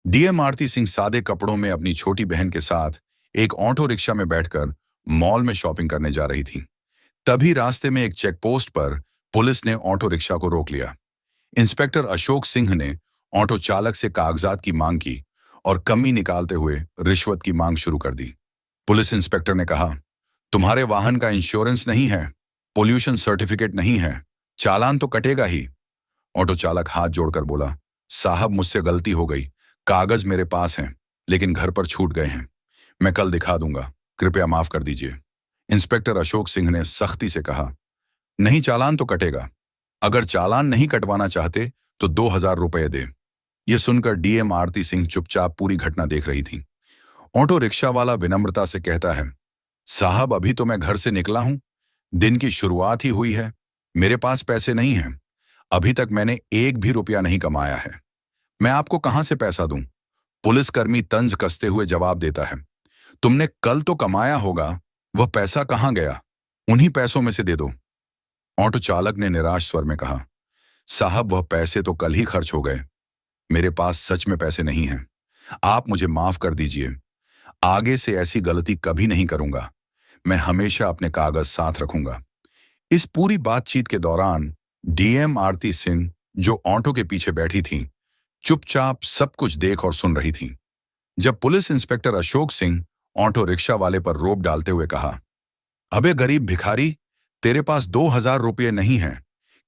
DM आरती सिंह सादे कपड़ों में अपनी छोटी बहन के साथ एक ऑटो रिक्शा में बैठकर मॉल में शॉपिंग करने जा रही थी। तभी रास्ते में एक चेक पोस्ट पर पुलिस ने ऑटो रिक्शा को रोक लिया। इंस्पेक्टर अशोक सिंह ने ऑटो चालक से कागजात की मांग की और कमी निकालते हुए रिश्वत की मांग शुरू कर दी। पुलिस इंस्पेक्टर ने कहा, तुम्हारे वाहन का इंश्योरेंस नहीं है, पोल्यूशन सर्टिफिकेट नहीं है, चालान तो कटेगा ही। ऑटो चालक हाथ जोड़कर बोला, साहब मुझसे गलती हो गई, कागज मेरे पास हैं लेकिन घर पर छूट गए हैं, मैं कल दिखा दूंगा, कृपया माफ कर दीजिए। इंस्पेक्टर अशोक सिंह ने सख्ती से कहा, नहीं, चालान तो कटेगा। अगर चालान नहीं कटवाना चाहते तो 2,000 रुपये दे। यह सुनकर डीएम आरती सिंह चुपचाप पूरी घटना देख रही थी। ऑटो रिक्शा वाला विनम्रता से कहता है, साहब अभी तो मैं घर से निकला हूं, दिन की शुरुआत ही हुई है, मेरे पास पैसे नहीं हैं, अभी तक मैंने एक भी रुपया नहीं कमाया है, मैं आपको कहां से पैसा दूं। पुलिसकर्मी तंज कसते हुए जवाब देता है, तुमने कल तो कमाया होगा, वह पैसा कहां गया, उन्हीं पैसों में से दे दो। ऑटो चालक ने निराश स्वर में कहा, साहब वह पैसे तो कल ही खर्च हो गए, मेरे पास सच में पैसे नहीं हैं, आप मुझे माफ कर दीजिए, आगे से ऐसी गलती कभी नहीं करूंगा, मैं हमेशा अपने कागज साथ रखूंगा। इस पूरी बातचीत के दौरान डीएम आरती सिंह, जो ऑटो के पीछे बैठी थी, चुपचाप सब कुछ देख और सुन रही थी। जब police inspector Ashok Singh auto rickshaw वाले पर रोप डालते हुए कहा, अबे गरीब भिखारी, तेरे पास 2,000 रुपये नहीं हैं,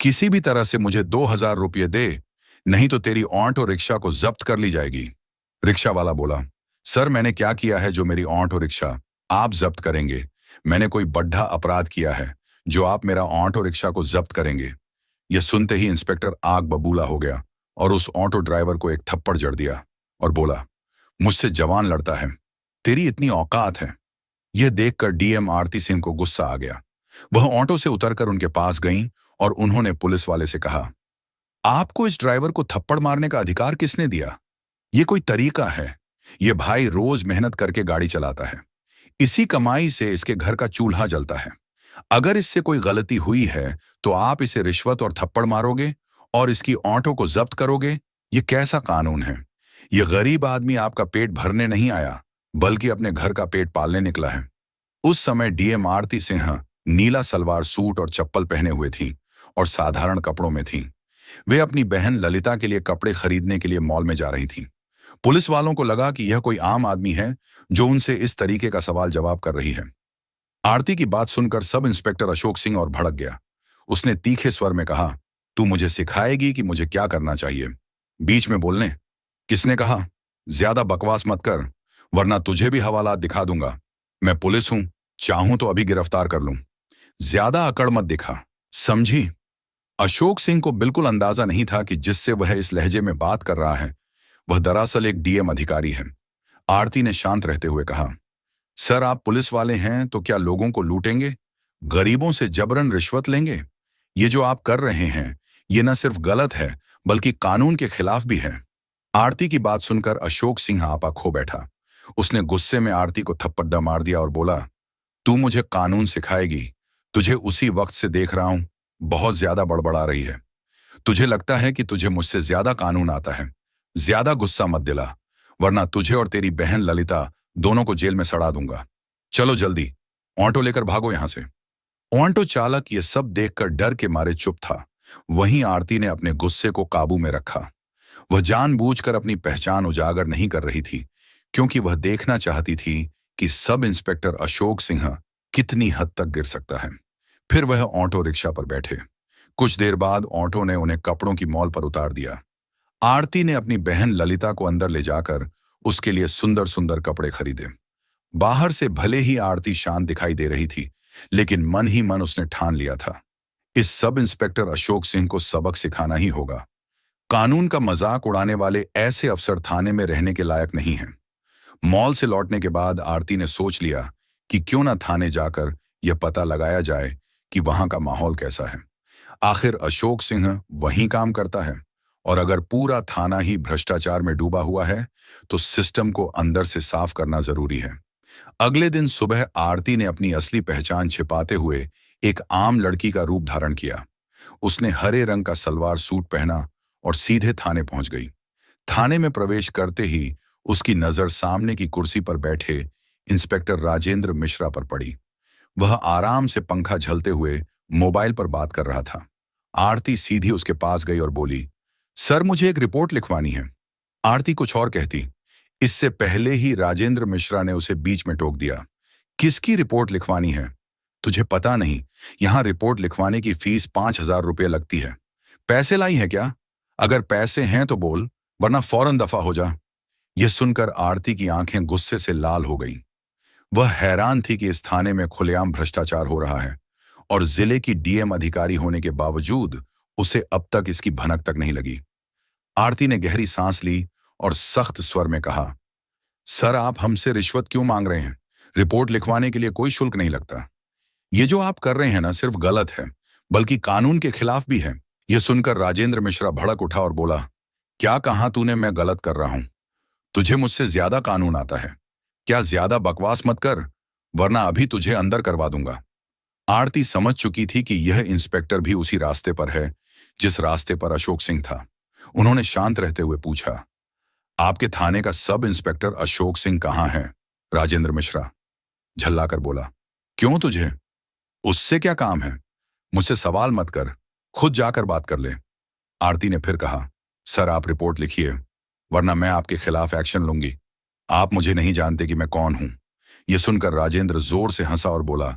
किसी भी तरह से मुझे 2,000 रुपये दे, नहीं तो तेरी ऑटो रिक्शा को जब्त कर ली जाएगी। रिक्शा वाला बोला, सर मैंने क्या किया है जो मेरी ऑटो रिक्शा आप जब्त करेंगे, मैंने कोई बड्ढा अपराध किया है जो आप मेरा ऑटो रिक्शा को जब्त करेंगे। यह सुनते ही इंस्पेक्टर आग बबूला हो गया और उस ऑटो ड्राइवर को एक थप्पड़ जड़ दिया और बोला, मुझसे जवान लड़ता है, तेरी इतनी औकात है। यह देखकर डीएम आरती सिंह को गुस्सा आ गया। वह ऑटो से उतरकर उनके पास गईं और उन्होंने पुलिस वाले से कहा, आपको इस ड्राइवर को थप्पड़ मारने का अधिकार किसने दिया? यह कोई तरीका है? यह भाई रोज मेहनत करके गाड़ी चलाता है, इसी कमाई से इसके घर का चूल्हा जलता है, अगर इससे कोई गलती हुई है तो आप इसे रिश्वत और थप्पड़ मारोगे और इसकी ऑटो को जब्त करोगे? ये कैसा कानून है? ये गरीब आदमी आपका पेट भरने नहीं आया बल्कि अपने घर का पेट पालने निकला है। उस समय डीएम आरती सिंह नीला सलवार सूट और चप्पल पहने हुए थी और साधारण कपड़ों में थी। वे अपनी बहन ललिता के लिए कपड़े खरीदने के लिए मॉल में जा रही थी। पुलिस वालों को लगा कि यह कोई आम आदमी है जो उनसे इस तरीके का सवाल जवाब कर रही है। आरती की बात सुनकर सब इंस्पेक्टर अशोक सिंह और भड़क गया। उसने तीखे स्वर में कहा, तू मुझे सिखाएगी कि मुझे क्या करना चाहिए? बीच में बोलने किसने कहा? ज्यादा बकवास मत कर, वरना तुझे भी हवालात दिखा दूंगा। मैं पुलिस हूं, चाहूं तो अभी गिरफ्तार कर लूं। ज्यादा अकड़ मत दिखा, समझी? अशोक सिंह को बिल्कुल अंदाजा नहीं था कि जिससे वह इस लहजे में बात कर रहा है वह दरअसल एक डीएम अधिकारी है। आरती ने शांत रहते हुए कहा, सर आप पुलिस वाले हैं तो क्या लोगों को लूटेंगे, गरीबों से जबरन रिश्वत लेंगे? ये जो आप कर रहे हैं ये न सिर्फ गलत है बल्कि कानून के खिलाफ भी है। आरती की बात सुनकर अशोक सिंह आपा खो बैठा। उसने गुस्से में आरती को थप्पड़ मार दिया और बोला, तू मुझे कानून सिखाएगी? तुझे उसी वक्त से देख रहा हूं, बहुत ज्यादा बड़बड़ा रही है। तुझे लगता है कि तुझे मुझसे ज्यादा कानून आता है। ज्यादा गुस्सा मत दिला, वरना तुझे और तेरी बहन ललिता दोनों को जेल में सड़ा दूंगा। चलो जल्दी, ऑटो लेकर भागो यहां से। ऑटो चालक ये सब देखकर डर के मारे चुप था। वहीं आरती ने अपने गुस्से को काबू में रखा। वह जानबूझकर अपनी पहचान उजागर नहीं कर रही थी, क्योंकि वह देखना चाहती थी कि सब इंस्पेक्टर अशोक सिंह कितनी हद तक गिर सकता है। फिर वह ऑटो रिक्शा पर बैठे। कुछ देर बाद ऑटो ने उन्हें कपड़ों की मॉल पर उतार दिया। आरती ने अपनी बहन ललिता को अंदर ले जाकर उसके लिए सुंदर सुंदर कपड़े खरीदे। बाहर से भले ही आरती शांत दिखाई दे रही थी, लेकिन मन ही मन उसने ठान लिया था, इस सब इंस्पेक्टर अशोक सिंह को सबक सिखाना ही होगा। कानून का मजाक उड़ाने वाले ऐसे अफसर थाने में रहने के लायक नहीं हैं। मॉल से लौटने के बाद आरती ने सोच लिया कि क्यों ना थाने जाकर यह पता लगाया जाए कि वहां का माहौल कैसा है। आखिर अशोक सिंह वहीं काम करता है, और अगर पूरा थाना ही भ्रष्टाचार में डूबा हुआ है तो सिस्टम को अंदर से साफ करना जरूरी है। अगले दिन सुबह आरती ने अपनी असली पहचान छिपाते हुए एक आम लड़की का रूप धारण किया। उसने हरे रंग का सलवार सूट पहना और सीधे थाने पहुंच गई। थाने में प्रवेश करते ही उसकी नजर सामने की कुर्सी पर बैठे इंस्पेक्टर राजेंद्र मिश्रा पर पड़ी। वह आराम से पंखा झलते हुए मोबाइल पर बात कर रहा था। आरती सीधी उसके पास गई और बोली, सर मुझे एक रिपोर्ट लिखवानी है। आरती कुछ और कहती, इससे पहले ही राजेंद्र मिश्रा ने उसे बीच में टोक दिया। किसकी रिपोर्ट लिखवानी है? तुझे पता नहीं, यहां रिपोर्ट लिखवाने की फीस 5,000 रुपये लगती है। पैसे लाई है क्या? अगर पैसे हैं तो बोल, वरना फौरन दफा हो जा। यह सुनकर आरती की आंखें गुस्से से लाल हो गईं। वह हैरान थी कि इस थाने में खुलेआम भ्रष्टाचार हो रहा है और जिले की डीएम अधिकारी होने के बावजूद उसे अब तक इसकी भनक तक नहीं लगी। आरती ने गहरी सांस ली और सख्त स्वर में कहा, सर आप हमसे रिश्वत क्यों मांग रहे हैं? रिपोर्ट लिखवाने के लिए कोई शुल्क नहीं लगता। ये जो आप कर रहे हैं ना सिर्फ गलत है, बल्कि कानून के खिलाफ भी है। यह सुनकर राजेंद्र मिश्रा भड़क उठा और बोला, क्या कहा तूने मैं गलत कर रहा हूं? तुझे मुझसे ज्यादा कानून आता है। क्या ज्यादा बकवास मत कर, वरना अभी तुझे अंदर करवा दूंगा। आरती समझ चुकी थी कि यह इंस्पेक्टर भी उसी रास्ते पर है जिस रास्ते पर अशोक सिंह था। उन्होंने शांत रहते हुए पूछा, आपके थाने का सब इंस्पेक्टर अशोक सिंह कहाँ है? राजेंद्र मिश्रा झल्लाकर बोला, क्यों तुझे उससे क्या काम है? मुझसे सवाल मत कर, खुद जाकर बात कर ले। आरती ने फिर कहा, सर आप रिपोर्ट लिखिए, वरना मैं आपके खिलाफ एक्शन लूंगी। आप मुझे नहीं जानते कि मैं कौन हूं। यह सुनकर राजेंद्र जोर से हंसा और बोला,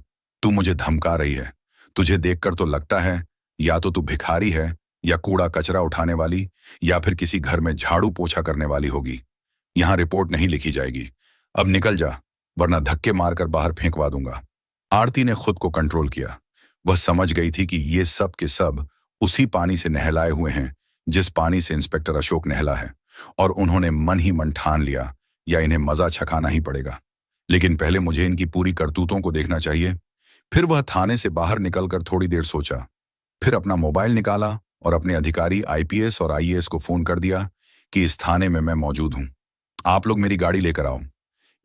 तू मुझे धमका रही है? तुझे देखकर तो लगता है या तो तू भिखारी है, या कूड़ा कचरा उठाने वाली, या फिर किसी घर में झाड़ू पोछा करने वाली होगी। यहां रिपोर्ट नहीं लिखी जाएगी। अब निकल जा, वरना धक्के मारकर बाहर फेंकवा दूंगा। आरती ने खुद को कंट्रोल किया। वह समझ गई थी कि ये सब के सब उसी पानी से नहलाए हुए हैं जिस पानी से इंस्पेक्टर अशोक नहला है, और उन्होंने मन ही मन ठान लिया या इन्हें मजा छकाना ही पड़ेगा। लेकिन पहले मुझे इनकी पूरी करतूतों को देखना चाहिए। फिर वह थाने से बाहर निकलकर थोड़ी देर सोचा, फिर अपना मोबाइल निकाला और अपने अधिकारी आईपीएस और आईएएस को फोन कर दिया कि इस थाने में मैं मौजूद हूं, आप लोग मेरी गाड़ी लेकर आओ।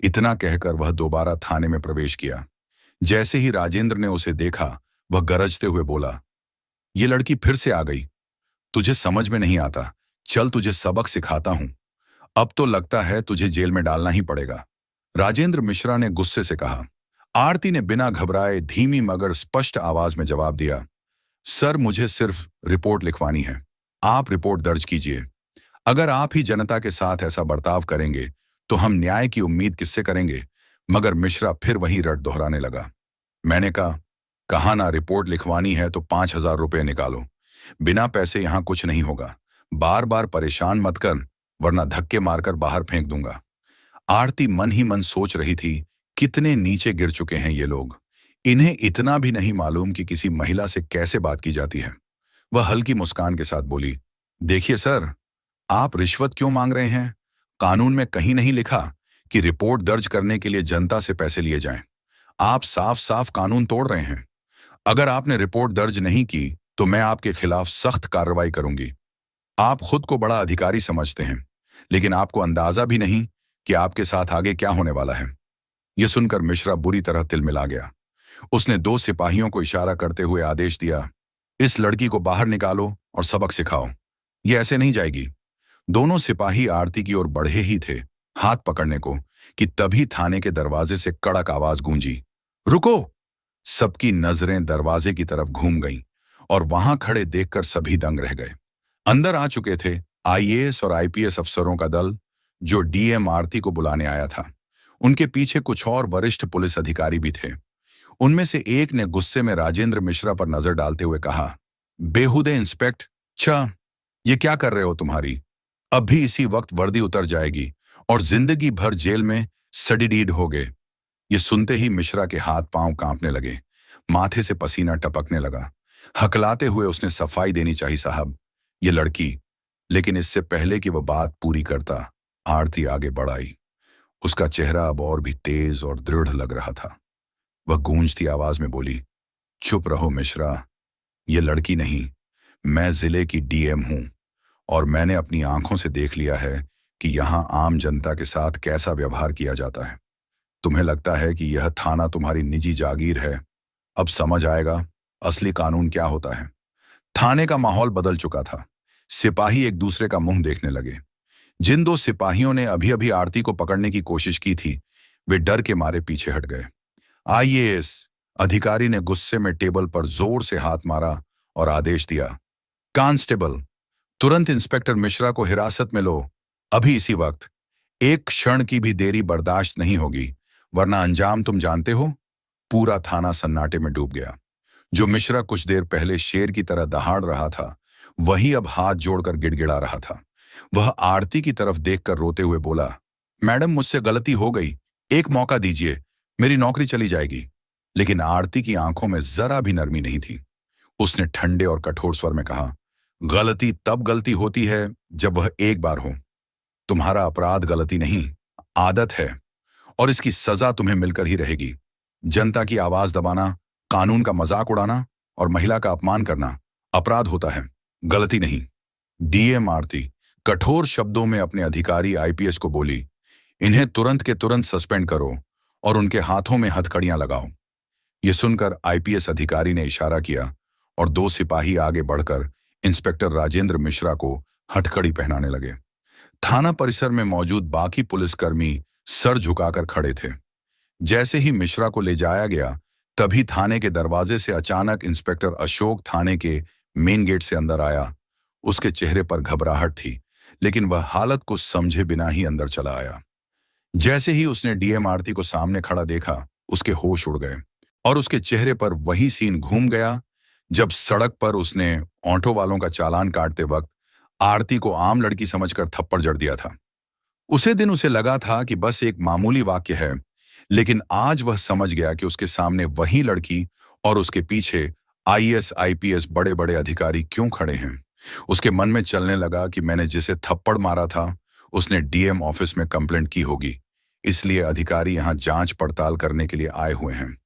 इतना कहकर वह दोबारा थाने में प्रवेश किया। जैसे ही राजेंद्र ने उसे देखा, वह गरजते हुए बोला, ये लड़की फिर से आ गई। तुझे समझ में नहीं आता, चल तुझे सबक सिखाता हूं। अब तो लगता है तुझे जेल में डालना ही पड़ेगा। राजेंद्र मिश्रा ने गुस्से से कहा। आरती ने बिना घबराए धीमी मगर स्पष्ट आवाज में जवाब दिया, सर मुझे सिर्फ रिपोर्ट लिखवानी है। आप रिपोर्ट दर्ज कीजिए। अगर आप ही जनता के साथ ऐसा बर्ताव करेंगे तो हम न्याय की उम्मीद किससे करेंगे? मगर मिश्रा फिर वही रट दोहराने लगा। मैंने कहा ना रिपोर्ट लिखवानी है तो 5,000 रुपये निकालो। बिना पैसे यहां कुछ नहीं होगा। बार बार परेशान मत कर, वरना धक्के मारकर बाहर फेंक दूंगा। आरती मन ही मन सोच रही थी, कितने नीचे गिर चुके हैं ये लोग। इन्हें इतना भी नहीं मालूम कि किसी महिला से कैसे बात की जाती है। वह हल्की मुस्कान के साथ बोली, देखिए सर, आप रिश्वत क्यों मांग रहे हैं? कानून में कहीं नहीं लिखा कि रिपोर्ट दर्ज करने के लिए जनता से पैसे लिए जाएं। आप साफ साफ कानून तोड़ रहे हैं। अगर आपने रिपोर्ट दर्ज नहीं की तो मैं आपके खिलाफ सख्त कार्रवाई करूंगी। आप खुद को बड़ा अधिकारी समझते हैं, लेकिन आपको अंदाजा भी नहीं कि आपके साथ आगे क्या होने वाला है। यह सुनकर मिश्रा बुरी तरह तिलमिला गया। उसने 2 सिपाहियों को इशारा करते हुए आदेश दिया, इस लड़की को बाहर निकालो और सबक सिखाओ। यह ऐसे नहीं जाएगी। दोनों सिपाही आरती की ओर बढ़े ही थे हाथ पकड़ने को कि तभी थाने के दरवाजे से कड़क आवाज गूंजी, रुको! सबकी नजरें दरवाजे की तरफ घूम गईं और वहां खड़े देखकर सभी दंग रह गए। अंदर आ चुके थे आईएएस और आईपीएस अफसरों का दल, जो डीएम आरती को बुलाने आया था। उनके पीछे कुछ और वरिष्ठ पुलिस अधिकारी भी थे। उनमें से एक ने गुस्से में राजेंद्र मिश्रा पर नजर डालते हुए कहा, बेहुदे इंस्पेक्ट, ये क्या कर रहे हो तुम्हारी? अब भी इसी वक्त वर्दी उतर जाएगी और जिंदगी भर जेल में सडीडीड होगे। ये सुनते ही मिश्रा के हाथ पांव कांपने लगे, माथे से पसीना टपकने लगा। हकलाते हुए उसने सफाई देनी चाहिए, साहब, ये लड़की। लेकिन इससे पहले कि वह बात पूरी करता, आरती आगे बढ़ आई। उसका चेहरा अब और भी तेज और दृढ़ लग रहा था। वह गूंजती आवाज में बोली, चुप रहो मिश्रा, ये लड़की नहीं, मैं जिले की डीएम हूं और मैंने अपनी आंखों से देख लिया है कि यहां आम जनता के साथ कैसा व्यवहार किया जाता है। तुम्हें लगता है कि यह थाना तुम्हारी निजी जागीर है। अब समझ आएगा असली कानून क्या होता है। थाने का माहौल बदल चुका था। सिपाही एक दूसरे का मुंह देखने लगे। जिन दो सिपाहियों ने अभी अभी आरती को पकड़ने की कोशिश की थी, वे डर के मारे पीछे हट गए। आईएएस अधिकारी ने गुस्से में टेबल पर जोर से हाथ मारा और आदेश दिया, कांस्टेबल, तुरंत इंस्पेक्टर मिश्रा को हिरासत में लो, अभी इसी वक्त। एक क्षण की भी देरी बर्दाश्त नहीं होगी, वरना अंजाम तुम जानते हो। पूरा थाना सन्नाटे में डूब गया। जो मिश्रा कुछ देर पहले शेर की तरह दहाड़ रहा था, वही अब हाथ जोड़कर गिड़गिड़ा रहा था। वह आरती की तरफ देखकर रोते हुए बोला, मैडम मुझसे गलती हो गई, एक मौका दीजिए, मेरी नौकरी चली जाएगी। लेकिन आरती की आंखों में जरा भी नरमी नहीं थी। उसने ठंडे और कठोर स्वर में कहा, गलती तब गलती होती है जब वह एक बार हो। तुम्हारा अपराध गलती नहीं, आदत है, और इसकी सजा तुम्हें मिलकर ही रहेगी। जनता की आवाज दबाना, कानून का मजाक उड़ाना और महिला का अपमान करना अपराध होता है, गलती नहीं। डीएम आरती कठोर शब्दों में अपने अधिकारी आईपीएस को बोली, इन्हें तुरंत के तुरंत सस्पेंड करो और उनके हाथों में हथकड़ियां लगाओ। यह सुनकर आईपीएस अधिकारी ने इशारा किया और दो सिपाही आगे बढ़कर इंस्पेक्टर राजेंद्र मिश्रा को हथकड़ी पहनाने लगे। थाना परिसर में मौजूद बाकी पुलिसकर्मी सर झुकाकर खड़े थे। जैसे ही मिश्रा को ले जाया गया, तभी थाने के दरवाजे से अचानक इंस्पेक्टर अशोक थाने के मेन गेट से अंदर आया। उसके चेहरे पर घबराहट थी, लेकिन वह हालत को समझे बिना ही अंदर चला आया। जैसे ही उसने डीएम आरती को सामने खड़ा देखा, उसके होश उड़ गए और उसके चेहरे पर वही सीन घूम गया जब सड़क पर उसने ऑटो वालों का चालान काटते वक्त आरती को आम लड़की समझकर थप्पड़ जड़ दिया था। उसे दिन उसे लगा था कि बस एक मामूली वाक्य है, लेकिन आज वह समझ गया कि उसके सामने वही लड़की और उसके पीछे आईएएस आईपीएस बड़े बड़े अधिकारी क्यों खड़े हैं। उसके मन में चलने लगा कि मैंने जिसे थप्पड़ मारा था, उसने डीएम ऑफिस में कंप्लेंट की होगी, इसलिए अधिकारी यहां जांच पड़ताल करने के लिए आए हुए हैं।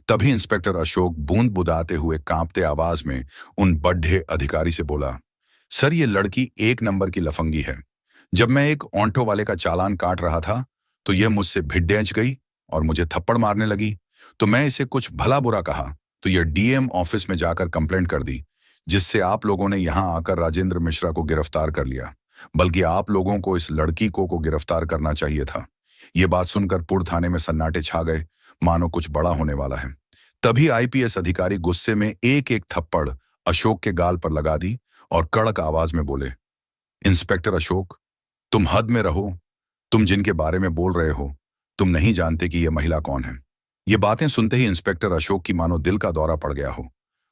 तभी इंस्पेक्टर अशोक बूंद बुदाते हुए कांपते आवाज में उन बड्ढे अधिकारी से बोला, सर ये लड़की एक नंबर की लफंगी है। जब मैं एक ऑटो वाले का चालान काट रहा था तो यह मुझसे भिड्डेंच गई और मुझे थप्पड़ मारने लगी। तो मैं इसे कुछ भला बुरा कहा तो यह डीएम ऑफिस में जाकर कंप्लेंट कर दी, जिससे आप लोगों ने यहां आकर राजेंद्र मिश्रा को गिरफ्तार कर लिया। बल्कि आप लोगों को इस लड़की को गिरफ्तार करना चाहिए था। यह बात सुनकर पुर थाने में सन्नाटे छा गए, मानो कुछ बड़ा होने वाला है। तभी आईपीएस अधिकारी गुस्से में एक एक थप्पड़ अशोक के गाल पर लगा दी और कड़क आवाज में बोले, इंस्पेक्टर अशोक, तुम हद में रहो। तुम जिनके बारे में बोल रहे हो, तुम नहीं जानते कि यह महिला कौन है। ये बातें सुनते ही इंस्पेक्टर अशोक की मानो दिल का दौरा पड़ गया हो।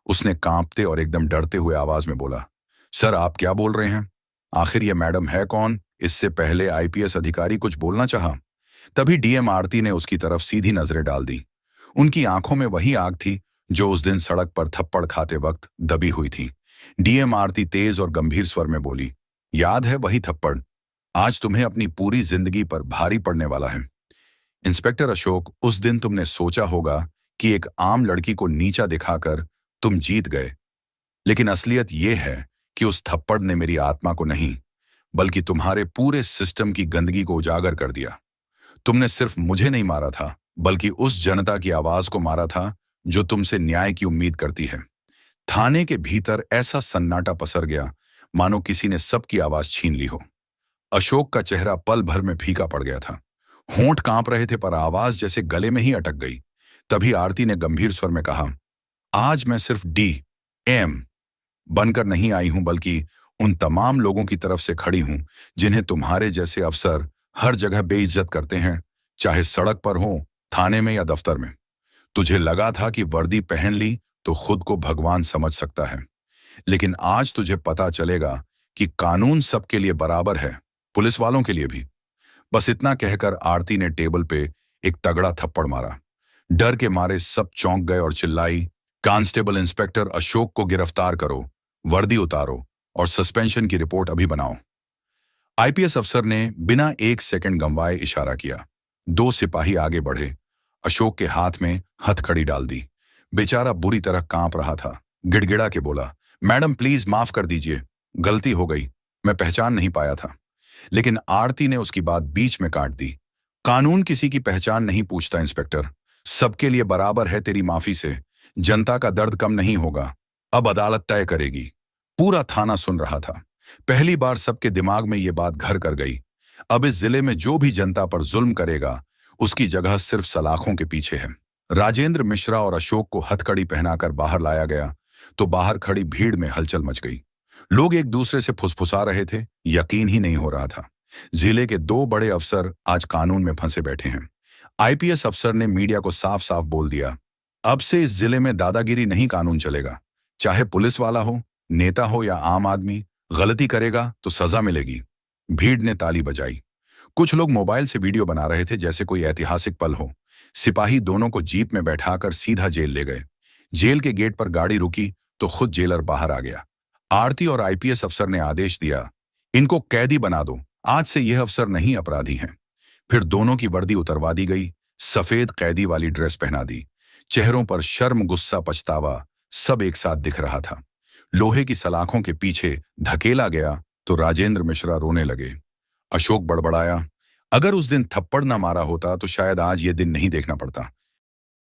उसने कांपते और एकदम डरते हुए आवाज में बोला, सर आप क्या बोल रहे हैं? आखिर यह मैडम है कौन? इससे पहले आईपीएस अधिकारी कुछ बोलना चाहा। तभी डीएम आरती ने उसकी तरफ सीधी नजरें डाल दी। उनकी आंखों में वही आग थी जो उस दिन सड़क पर थप्पड़ खाते वक्त दबी हुई थी। डीएम आरती तेज और गंभीर स्वर में बोली, याद है वही थप्पड़? आज तुम्हें अपनी पूरी जिंदगी पर भारी पड़ने वाला है। इंस्पेक्टर अशोक, उस दिन तुमने सोचा होगा कि एक आम लड़की को नीचा दिखाकर तुम जीत गए, लेकिन असलियत यह है कि उस थप्पड़ ने मेरी आत्मा को नहीं, बल्कि तुम्हारे पूरे सिस्टम की गंदगी को उजागर कर दिया। तुमने सिर्फ मुझे नहीं मारा था, बल्कि उस जनता की आवाज को मारा था जो तुमसे न्याय की उम्मीद करती है। थाने के भीतर ऐसा सन्नाटा पसर गया मानो किसी ने सबकी आवाज छीन ली हो। अशोक का चेहरा पल भर में फीका पड़ गया था। होंठ कांप रहे थे पर आवाज जैसे गले में ही अटक गई। तभी आरती ने गंभीर स्वर में कहा, आज मैं सिर्फ डीएम बनकर नहीं आई हूं, बल्कि उन तमाम लोगों की तरफ से खड़ी हूं जिन्हें तुम्हारे जैसे अफसर हर जगह बेइज्जत करते हैं, चाहे सड़क पर हो, थाने में या दफ्तर में। तुझे लगा था कि वर्दी पहन ली तो खुद को भगवान समझ सकता है, लेकिन आज तुझे पता चलेगा कि कानून सबके लिए बराबर है, पुलिस वालों के लिए भी। बस इतना कहकर आरती ने टेबल पे एक तगड़ा थप्पड़ मारा। डर के मारे सब चौंक गए और चिल्लाई, कांस्टेबल इंस्पेक्टर अशोक को गिरफ्तार करो, वर्दी उतारो और सस्पेंशन की रिपोर्ट अभी बनाओ। आईपीएस अफसर ने बिना एक सेकंड गंवाए इशारा किया। दो सिपाही आगे बढ़े, अशोक के हाथ में हथकड़ी डाल दी। बेचारा बुरी तरह कांप रहा था। गिड़गिड़ा के बोला, मैडम प्लीज माफ कर दीजिए, गलती हो गई, मैं पहचान नहीं पाया था। लेकिन आरती ने उसकी बात बीच में काट दी। कानून किसी की पहचान नहीं पूछता इंस्पेक्टर, सबके लिए बराबर है। तेरी माफी से जनता का दर्द कम नहीं होगा, अब अदालत तय करेगी। पूरा थाना सुन रहा था। पहली बार सबके दिमाग में ये बात घर कर गई अब इस जिले में जो भी जनता पर जुल्म करेगा, उसकी जगह सिर्फ सलाखों के पीछे है। राजेंद्र मिश्रा और अशोक को हथकड़ी पहनाकर बाहर लाया गया, तो बाहर खड़ी भीड़ में हलचल मच गई। लोग एक दूसरे से फुसफुसा रहे थे, यकीन ही नहीं हो रहा था। जिले के दो बड़े अफसर आज कानून में फंसे बैठे हैं। आईपीएस अफसर ने मीडिया को साफ साफ बोल दिया, अब से इस जिले में दादागिरी नहीं, कानून चलेगा। चाहे पुलिस वाला हो, नेता हो या आम आदमी, गलती करेगा तो सजा मिलेगी। भीड़ ने ताली बजाई। कुछ लोग मोबाइल से वीडियो बना रहे थे जैसे कोई ऐतिहासिक पल हो। सिपाही दोनों को जीप में बैठाकर सीधा जेल ले गए। जेल के गेट पर गाड़ी रुकी तो खुद जेलर बाहर आ गया। आरती और आईपीएस अफसर ने आदेश दिया, इनको कैदी बना दो, आज से यह अफसर नहीं अपराधी हैं। फिर दोनों की वर्दी उतरवा दी गई, सफेद कैदी वाली ड्रेस पहना दी। चेहरों पर शर्म, गुस्सा, पछतावा सब एक साथ दिख रहा था। लोहे की सलाखों के पीछे धकेला गया तो राजेंद्र मिश्रा रोने लगे। अशोक बड़बड़ाया, अगर उस दिन थप्पड़ ना मारा होता तो शायद आज ये दिन नहीं देखना पड़ता।